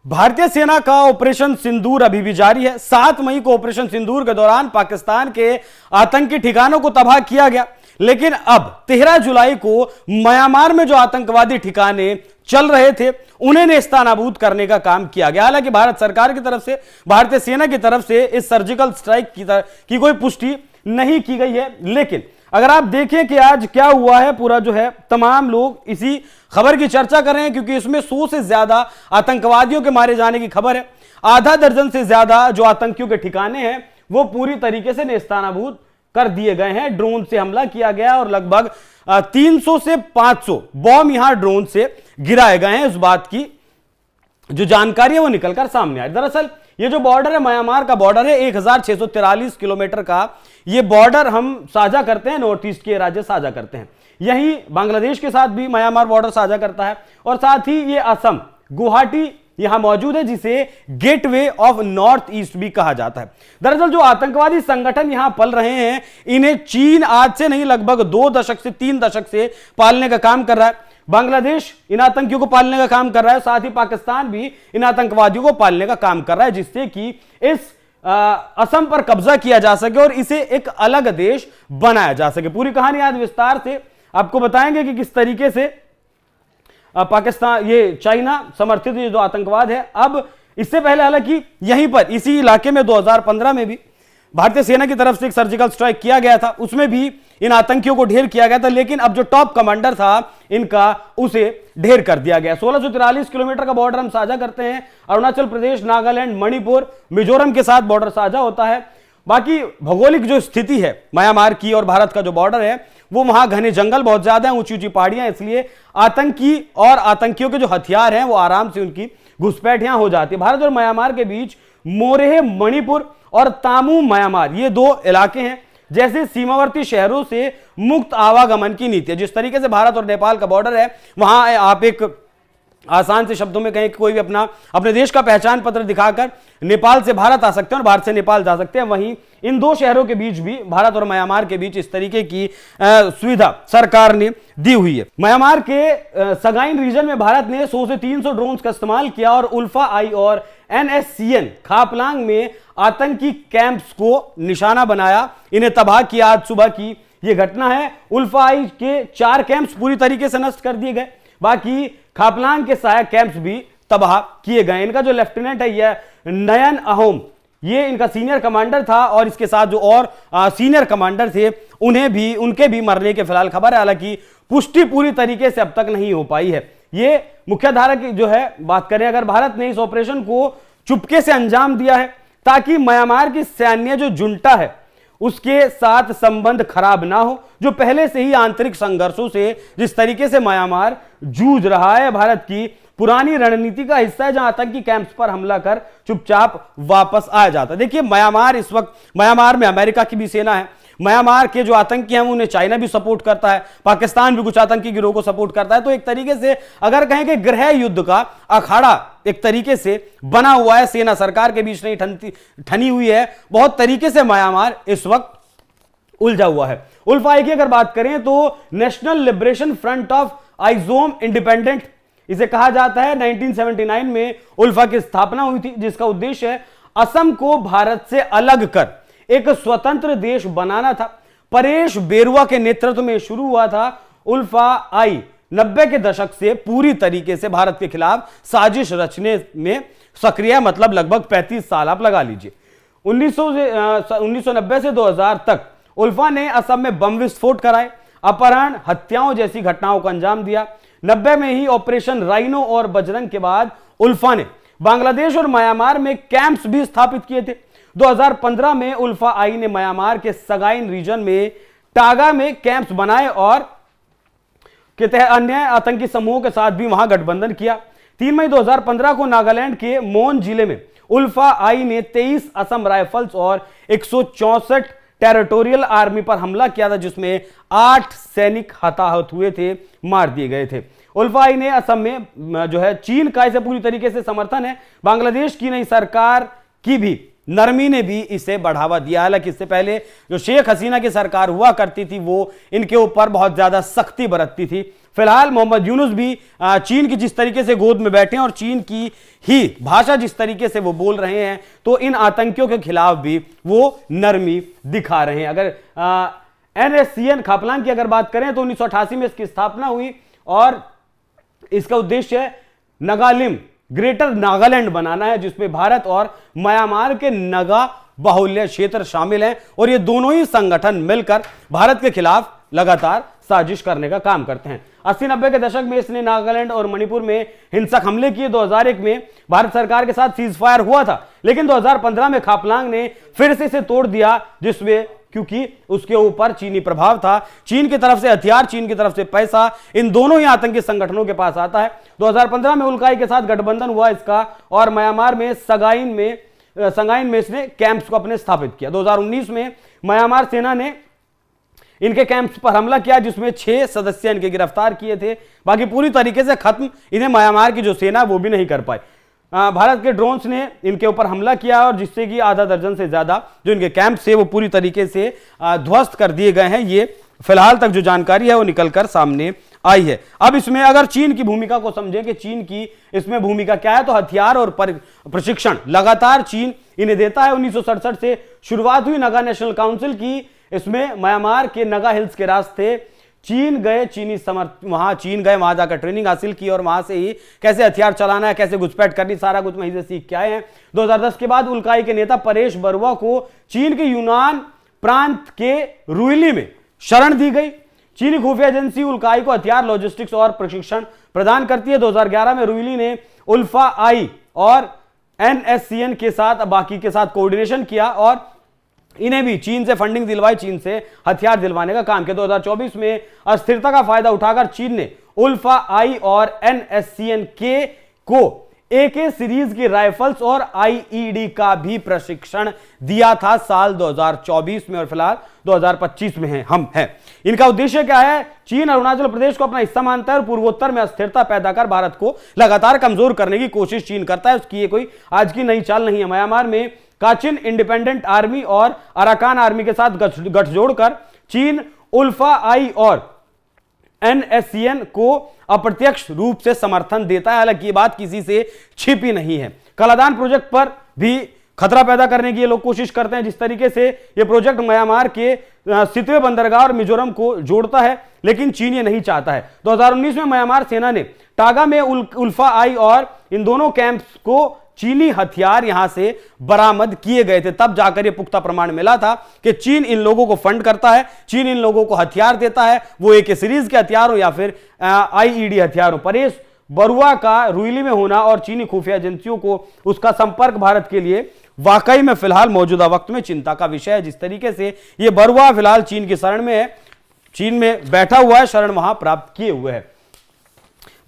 भारतीय सेना का ऑपरेशन सिंदूर अभी भी जारी है। 7 मई को ऑपरेशन सिंदूर के दौरान पाकिस्तान के आतंकी ठिकानों को तबाह किया गया, लेकिन अब 13 जुलाई को म्यांमार में जो आतंकवादी ठिकाने चल रहे थे उन्हें नेस्तनाबूद करने का काम किया गया। हालांकि भारत सरकार की तरफ से, भारतीय सेना की तरफ से इस सर्जिकल स्ट्राइक की कोई पुष्टि नहीं की गई है। लेकिन अगर आप देखें कि आज क्या हुआ है, पूरा जो है तमाम लोग इसी खबर की चर्चा कर रहे हैं, क्योंकि इसमें 100 से ज्यादा आतंकवादियों के मारे जाने की खबर है। आधा दर्जन से ज्यादा जो आतंकियों के ठिकाने हैं वो पूरी तरीके से नेस्तनाबूद कर दिए गए हैं। ड्रोन से हमला किया गया और लगभग 300 से 500 बॉम्ब यहां ड्रोन से गिराए गए हैं। इस बात की जो जानकारी है वो निकलकर सामने आई। दरअसल ये जो बॉर्डर है, म्यांमार का बॉर्डर है, 1643 किलोमीटर का ये बॉर्डर हम साझा करते हैं, नॉर्थ ईस्ट के राज्य साझा करते हैं। यही बांग्लादेश के साथ भी म्यांमार बॉर्डर साझा करता है और साथ ही ये असम गुवाहाटी यहां मौजूद है, जिसे गेटवे ऑफ नॉर्थ ईस्ट भी कहा जाता है। दरअसल जो आतंकवादी संगठन यहां पल रहे हैं, इन्हें चीन आज से नहीं लगभग 2 दशक से 3 दशक से पालने का काम कर रहा है। बांग्लादेश इन आतंकियों को पालने का काम कर रहा है, साथ ही पाकिस्तान भी इन आतंकवादियों को पालने का काम कर रहा है, जिससे कि इस असम पर कब्जा किया जा सके और इसे एक अलग देश बनाया जा सके। पूरी कहानी आज विस्तार से आपको बताएंगे कि किस तरीके से पाकिस्तान, ये चाइना समर्थित ये जो आतंकवाद है। अब इससे पहले हालांकि यहीं पर इसी इलाके में 2015 में भी भारतीय सेना की तरफ से एक सर्जिकल स्ट्राइक किया गया था, उसमें भी इन आतंकियों को ढेर किया गया था, लेकिन अब जो टॉप कमांडर था इनका, उसे ढेर कर दिया गया। 1643 किलोमीटर का बॉर्डर हम साझा करते हैं। अरुणाचल प्रदेश, नागालैंड, मणिपुर, मिजोरम के साथ बॉर्डर साझा होता है। बाकी भौगोलिक जो स्थिति है म्यांमार की और भारत का जो बॉर्डर है, वो वहां घने जंगल बहुत ज्यादा है, ऊंची ऊंची पहाड़ियां, इसलिए आतंकी और आतंकियों के जो हथियार हैं वो आराम से उनकी घुसपैठ यहां हो जाती है। भारत और म्यांमार के बीच मोरेह मणिपुर और तामू म्यांमार, ये 2 इलाके हैं। जैसे सीमावर्ती शहरों से मुक्त आवागमन की नीति है। जिस तरीके से भारत और नेपाल का बॉर्डर है, वहां आप एक आसान से शब्दों में कहें कि कोई भी अपने देश का पहचान पत्र दिखाकर नेपाल से भारत आ सकते हैं और भारत से नेपाल जा सकते हैं, वहीं इन 2 शहरों के बीच भी, भारत और म्यांमार के बीच, इस तरीके की सुविधा सरकार ने दी हुई है। म्यांमार के सगाइन रीजन में भारत ने 100 से 300 ड्रोन्स का इस्तेमाल किया और उल्फा आई और NSCN खापलांग में आतंकी कैंप्स को निशाना बनाया, इन्हें तबाह किया। आज सुबह की यह घटना है। उल्फा आई के 4 कैंप्स पूरी तरीके से नष्ट कर दिए गए, बाकी खापलांग के सहायक कैंप्स भी तबाह किए गए। इनका जो लेफ्टिनेंट है यह नयन अहोम, ये इनका सीनियर कमांडर था और इसके साथ जो और सीनियर कमांडर थे उनके भी मरने के फिलहाल खबर है। हालांकि पुष्टि पूरी तरीके से अब तक नहीं हो पाई है। ये मुख्यधारा की जो है बात करें, अगर भारत ने इस ऑपरेशन को चुपके से अंजाम दिया है ताकि म्यांमार की सैन्य जो जुंटा है उसके साथ संबंध खराब ना हो, जो पहले से ही आंतरिक संघर्षों से जिस तरीके से म्यांमार जूझ रहा है, भारत की पुरानी रणनीति का हिस्सा है, जहां आतंकी कैंप्स पर हमला कर चुपचाप वापस आ जाता। देखिए म्यांमार, इस वक्त म्यांमार में अमेरिका की भी सेना है, म्यांमार के जो आतंकी हैं उन्हें चाइना भी सपोर्ट करता है, पाकिस्तान भी कुछ आतंकी गिरोह को सपोर्ट करता है। तो एक तरीके से अगर कहें कि गृह युद्ध का अखाड़ा एक तरीके से बना हुआ है, सेना सरकार के बीच नहीं ठनी हुई है, बहुत तरीके से म्यांमार इस वक्त उलझा हुआ है। उल्फा की अगर बात करें तो नेशनल लिबरेशन फ्रंट ऑफ आइजोम इंडिपेंडेंट इसे कहा जाता है। 1979 में उल्फा की स्थापना हुई थी, जिसका उद्देश्य है असम को भारत से अलग कर एक स्वतंत्र देश बनाना था। परेश बेरुआ के नेतृत्व में शुरू हुआ था उल्फा आई। 90 के दशक से पूरी तरीके से भारत के खिलाफ साजिश रचने में सक्रिय, मतलब लगभग 35 साल आप लगा लीजिए। 1990 से 2000 तक उल्फा ने असम में बम विस्फोट कराए, अपहरण, हत्याओं जैसी घटनाओं को अंजाम दिया। 90 में ही ऑपरेशन राइनो और बजरंग के बाद उल्फा ने बांग्लादेश और म्यांमार में कैंप्स भी स्थापित किए थे। 2015 में उल्फा आई ने म्यांमार के सगाइन रीजन में टागा में कैंप्स बनाए और के तहत अन्य आतंकी समूहों के साथ भी वहां गठबंधन किया। 3 मई 2015 को नागालैंड के मोन जिले में उल्फा आई ने 23 असम राइफल्स और 164 टेरिटोरियल आर्मी पर हमला किया था, जिसमें 8 सैनिक हताहत हुए थे, मार दिए गए थे। उल्फा आई ने असम में जो है चीन का इसे पूरी तरीके से समर्थन है, बांग्लादेश की नई सरकार की भी नरमी ने भी इसे बढ़ावा दिया। हालांकि इससे पहले जो शेख हसीना की सरकार हुआ करती थी वो इनके ऊपर बहुत ज्यादा सख्ती बरतती थी। फिलहाल मोहम्मद यूनुस भी चीन की जिस तरीके से गोद में बैठे हैं और चीन की ही भाषा जिस तरीके से वो बोल रहे हैं, तो इन आतंकियों के खिलाफ भी वो नरमी दिखा रहे हैं। अगर NSCN खापलांग की अगर बात करें तो 1988 में इसकी स्थापना हुई और इसका उद्देश्य नगालिम ग्रेटर नागालैंड बनाना है, जिसमें भारत और म्यांमार के नगा बाहुल्य क्षेत्र शामिल हैं और ये दोनों ही संगठन मिलकर भारत के खिलाफ लगातार साजिश करने का काम करते हैं। 80-90 के दशक में इसने नागालैंड और मणिपुर में हिंसक हमले किए। 2001 में भारत सरकार के साथ सीज फायर हुआ था, लेकिन 2015 में खापलांग ने फिर से इसे तोड़ दिया, जिसमें क्योंकि उसके ऊपर चीनी प्रभाव था, चीन की तरफ से हथियार, चीन की तरफ से पैसा, इन दोनों ही आतंकी संगठनों के पास आता है। 2015 में उल्काई के साथ गठबंधन हुआ इसका और म्यांमार में संगाइन में इसने कैंप्स को अपने स्थापित किया। 2019 में म्यांमार सेना ने इनके कैंप्स पर हमला किया, जिसमें 6 सदस्य इनके गिरफ्तार किए थे। बाकी पूरी तरीके से खत्म इन्हें म्यांमार की जो सेना वो भी नहीं कर पाई। भारत के ड्रोन्स ने इनके ऊपर हमला किया और जिससे कि आधा दर्जन से ज्यादा जो इनके कैंप से वो पूरी तरीके से ध्वस्त कर दिए गए हैं। ये फिलहाल तक जो जानकारी है वो निकलकर सामने आई है। अब इसमें अगर चीन की भूमिका को समझें कि चीन की इसमें भूमिका क्या है, तो हथियार और प्रशिक्षण लगातार चीन इन्हें देता है। 1967 से शुरुआत हुई नगा नेशनल काउंसिल की। इसमें म्यांमार के नगा हिल्स के रास्ते चीन गए, वहां चीन गए, वहां जाकर ट्रेनिंग हासिल की और वहां से ही कैसे हथियार चलाना है, कैसे घुसपैठ करनी, सारा कुछ वहीं से सीख के आए हैं। 2010 के बाद उल्काई के नेता परेश बरुआ को चीन के यूनान प्रांत के रुइली में शरण दी गई। चीनी खुफिया एजेंसी उल्काई को हथियार, लॉजिस्टिक्स और प्रशिक्षण प्रदान करती है। 2011 में रुइली ने उल्फा आई और NSCN के साथ बाकी के साथ कोऑर्डिनेशन किया और इन्हें भी चीन से फंडिंग दिलवाई, चीन से हथियार दिलवाने का काम किया। 2024 में अस्थिरता का फायदा उठाकर चीन ने उल्फा आई और NSCN के को AK सीरीज की राइफल्स और IED का भी प्रशिक्षण दिया था साल 2024 में और फिलहाल 2025 में हम हैं। इनका उद्देश्य क्या है? चीन अरुणाचल प्रदेश को अपना हिस्सा मानता है और पूर्वोत्तर में अस्थिरता पैदा कर भारत को लगातार कमजोर करने की कोशिश चीन करता है। उसकी ये कोई आज की नई चाल नहीं है। म्यांमार में काचिन इंडिपेंडेंट आर्मी और अराकान आर्मी के साथ गठजोड़ कर चीन उल्फा आई और NSCN को अप्रत्यक्ष रूप से समर्थन देता है। हालांकि ये बात किसी से छिपी नहीं है। कलादान प्रोजेक्ट पर भी खतरा पैदा करने की ये लोग कोशिश करते हैं। जिस तरीके से ये प्रोजेक्ट म्यांमार के सितवे बंदरगाह और मिजोरम को जोड़ता है, लेकिन चीन ये नहीं चाहता है। 2019 में म्यांमार सेना ने टागा में उल्फा आई और इन दोनों कैंप्स को चीनी हथियार यहां से बरामद किए गए थे। तब जाकर यह पुख्ता प्रमाण मिला था कि चीन इन लोगों को फंड करता है, चीन इन लोगों को हथियार देता है, वो AK सीरीज के हथियार हो या फिर IED हथियार हो। परेश बरुआ का रुइली में होना और चीनी खुफिया एजेंसियों को उसका संपर्क भारत के लिए वाकई में फिलहाल मौजूदा वक्त में चिंता का विषय है। जिस तरीके से यह बरुआ फिलहाल चीन की शरण में है, चीन में बैठा हुआ है, शरण वहां प्राप्त किए हुए है।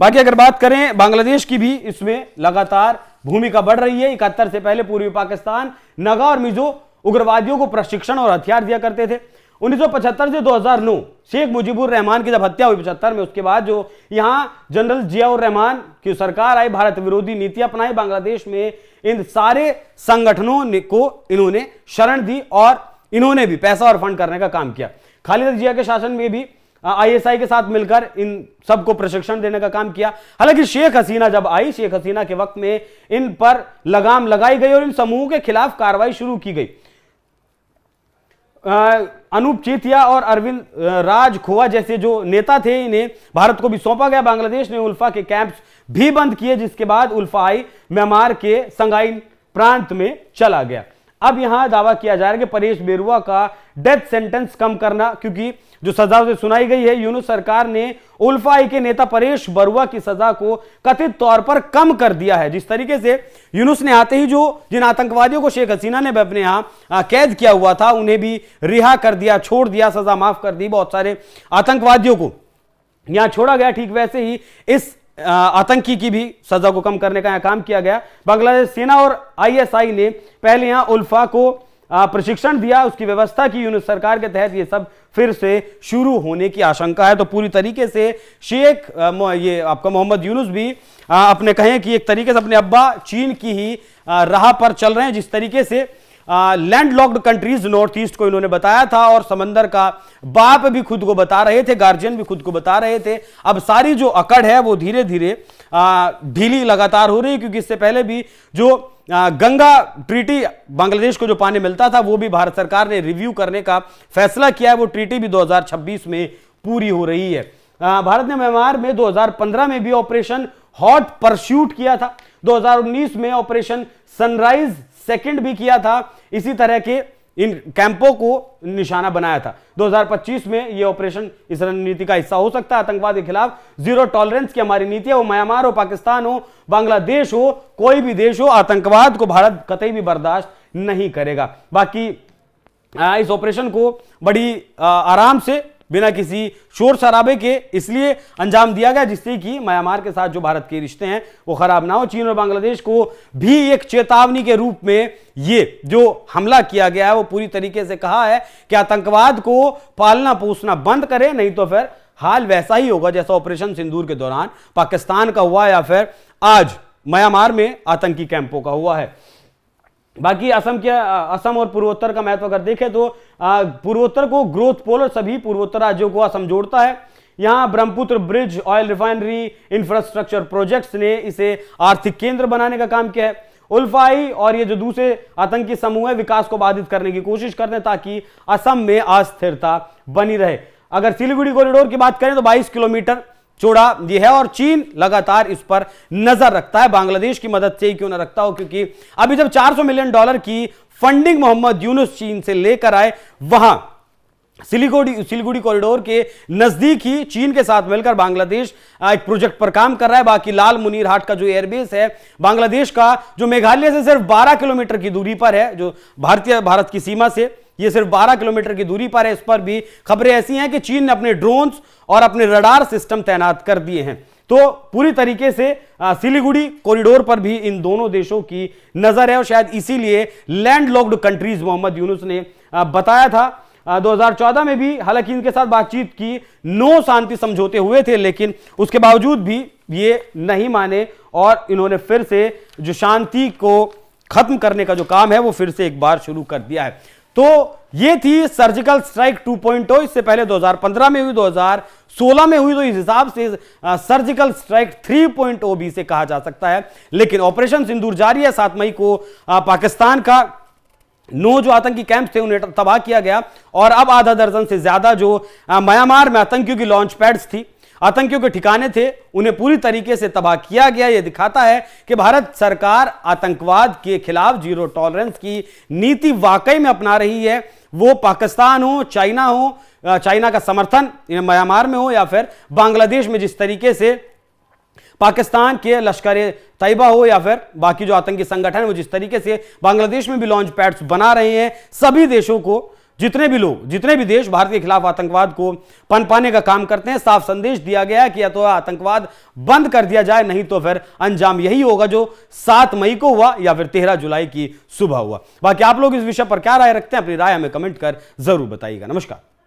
बाकी अगर बात करें बांग्लादेश की भी इसमें लगातार भूमिका बढ़ रही है। 71 से पहले पूर्वी पाकिस्तान नगा और मिजो उग्रवादियों को प्रशिक्षण और हथियार दिया करते थे। 1975 से 2009 शेख मुजीबुर रहमान की जब हत्या हुई 75 में, उसके बाद जो यहां जनरल जियाउर रहमान की सरकार आई, भारत विरोधी नीति अपनाई, बांग्लादेश में इन सारे संगठनों को इन्होंने शरण दी और इन्होंने भी पैसा और फंड करने का काम किया। खालिदा जिया के शासन में भी ISI के साथ मिलकर इन सबको प्रशिक्षण देने का काम किया। हालांकि शेख हसीना जब आई, शेख हसीना के वक्त में इन पर लगाम लगाई गई और इन समूहों के खिलाफ कार्रवाई शुरू की गई। अनूप चेतिया और अरविंद राज खोआ जैसे जो नेता थे, इन्हें भारत को भी सौंपा गया। बांग्लादेश ने उल्फा के कैंप्स भी बंद किए, जिसके बाद उल्फा आई म्यांमार के संगाइन प्रांत में चला गया। अब यहां दावा किया जा रहा है कि परेश बरुआ का डेथ सेंटेंस कम करना, क्योंकि जो सजा उसे सुनाई गई है, यूनुस सरकार ने उल्फा आई के नेता परेश बरुआ की सजा को कथित तौर पर कम कर दिया है। जिस तरीके से यूनुस ने आते ही जिन आतंकवादियों को शेख हसीना ने अपने यहां कैद किया हुआ था, उन्हें भी रिहा कर दिया, छोड़ दिया, सजा माफ कर दी। बहुत सारे आतंकवादियों को यहां छोड़ा गया। ठीक वैसे ही इस आतंकी की भी सजा को कम करने का यहां काम किया गया। बांग्लादेश सेना और ISI ने पहले यहां उल्फा को प्रशिक्षण दिया, उसकी व्यवस्था की। यूनुस सरकार के तहत ये सब फिर से शुरू होने की आशंका है। तो पूरी तरीके से ये आपका मोहम्मद यूनुस भी अपने कहें कि एक तरीके से अपने अब्बा चीन की ही राह पर चल रहे हैं। जिस तरीके से land locked countries north east को इन्होंने बताया था, और समंदर का बाप भी खुद को बता रहे थे, गार्जियन भी खुद को बता रहे थे। अब सारी जो अकड़ है वो धीरे धीरे ढीली लगातार हो रही है, क्योंकि इससे पहले भी जो गंगा ट्रीटी बांग्लादेश को जो पानी मिलता था वो भी भारत सरकार ने रिव्यू करने का फैसला किया है। वो ट्रीटी भी 2026 में पूरी हो रही है। भारत ने म्यांमार में 2015 में भी ऑपरेशन हॉट परस्यूट किया था, 2019 में ऑपरेशन सनराइज सेकंड भी किया था, इसी तरह के इन कैंपों को निशाना बनाया था। 2025 में यह ऑपरेशन इस रणनीति का हिस्सा हो सकता है। आतंकवाद के खिलाफ जीरो टॉलरेंस की हमारी नीति है, वो म्यांमार हो, पाकिस्तान हो, बांग्लादेश हो, कोई भी देश हो, आतंकवाद को भारत कतई भी बर्दाश्त नहीं करेगा। बाकी इस ऑपरेशन को बड़ी आराम से बिना किसी शोर शराबे के इसलिए अंजाम दिया गया जिससे कि म्यांमार के साथ जो भारत के रिश्ते हैं वो खराब ना हो। चीन और बांग्लादेश को भी एक चेतावनी के रूप में ये जो हमला किया गया है वो पूरी तरीके से कहा है कि आतंकवाद को पालना पोसना बंद करें, नहीं तो फिर हाल वैसा ही होगा जैसा ऑपरेशन सिंदूर के दौरान पाकिस्तान का हुआ या फिर आज म्यांमार में आतंकी कैंपों का हुआ है। बाकी असम और पूर्वोत्तर का महत्व अगर देखें तो पूर्वोत्तर को ग्रोथ पोल और सभी पूर्वोत्तर राज्यों को असम जोड़ता है। यहां Brahmaputra bridge, oil refinery, infrastructure projects ने इसे आर्थिक केंद्र बनाने का काम किया है। उल्फाई और ये जो दूसरे आतंकी समूह है विकास को बाधित करने की कोशिश करते हैं ताकि असम में अस्थिरता बनी रहे। अगर सिलीगुड़ी कॉरिडोर की बात करें तो 22 किलोमीटर चौड़ा ये है और चीन लगातार इस पर नजर रखता है, बांग्लादेश की मदद से ही क्यों ना रखता हो, क्योंकि अभी जब $400 मिलियन की फंडिंग मोहम्मद यूनुस चीन से लेकर आए, वहां सिलीगुड़ी कॉरिडोर के नजदीक ही चीन के साथ मिलकर बांग्लादेश एक प्रोजेक्ट पर काम कर रहा है। बाकी लाल मुनीर हाट का जो एयरबेस है बांग्लादेश का, जो मेघालय से सिर्फ 12 किलोमीटर की दूरी पर है, जो भारत की सीमा से ये सिर्फ 12 किलोमीटर की दूरी पर है, इस पर भी खबरें ऐसी हैं कि चीन ने अपने ड्रोन्स और अपने रडार सिस्टम तैनात कर दिए हैं। तो पूरी तरीके से सिलीगुड़ी कॉरिडोर पर भी इन दोनों देशों की नजर है और शायद इसीलिए landlocked countries Muhammad Yunus ने बताया था। 2014 में भी हालांकि इनके साथ बातचीत की, 9 शांति समझौते हुए थे, लेकिन उसके बावजूद भी ये नहीं माने और इन्होंने फिर से जो शांति को खत्म करने का जो काम है वो फिर से एक बार शुरू कर दिया है। तो ये थी सर्जिकल स्ट्राइक 2.0। इससे पहले 2015 में हुई, 2016 में हुई, तो इस हिसाब से सर्जिकल स्ट्राइक 3.0 भी से कहा जा सकता है। लेकिन ऑपरेशन सिंदूर जारी है। 7 मई को पाकिस्तान का 9 जो आतंकी कैंप थे उन्हें तबाह किया गया और अब आधा दर्जन से ज्यादा जो म्यांमार में आतंकियों की लॉन्च पैड्स थी, आतंकियों के ठिकाने थे, उन्हें पूरी तरीके से तबाह किया गया। यह दिखाता है कि भारत सरकार आतंकवाद के खिलाफ जीरो टॉलरेंस की नीति वाकई में अपना रही है। वो पाकिस्तान हो, चाइना हो, चाइना का समर्थन म्यांमार में हो या फिर बांग्लादेश में जिस तरीके से पाकिस्तान के लश्कर तैयबा हो या फिर बाकी जो आतंकी संगठन है वो जिस तरीके से बांग्लादेश में भी लॉन्च पैड्स बना रहे हैं, सभी देशों को, जितने भी देश भारत के खिलाफ आतंकवाद को पनपाने का काम करते हैं, साफ संदेश दिया गया है कि या तो आतंकवाद बंद कर दिया जाए, नहीं तो फिर अंजाम यही होगा जो 7 मई को हुआ या फिर 13 जुलाई की सुबह हुआ। बाकी आप लोग इस विषय पर क्या राय रखते हैं, अपनी राय हमें कमेंट कर जरूर बताइएगा। नमस्कार।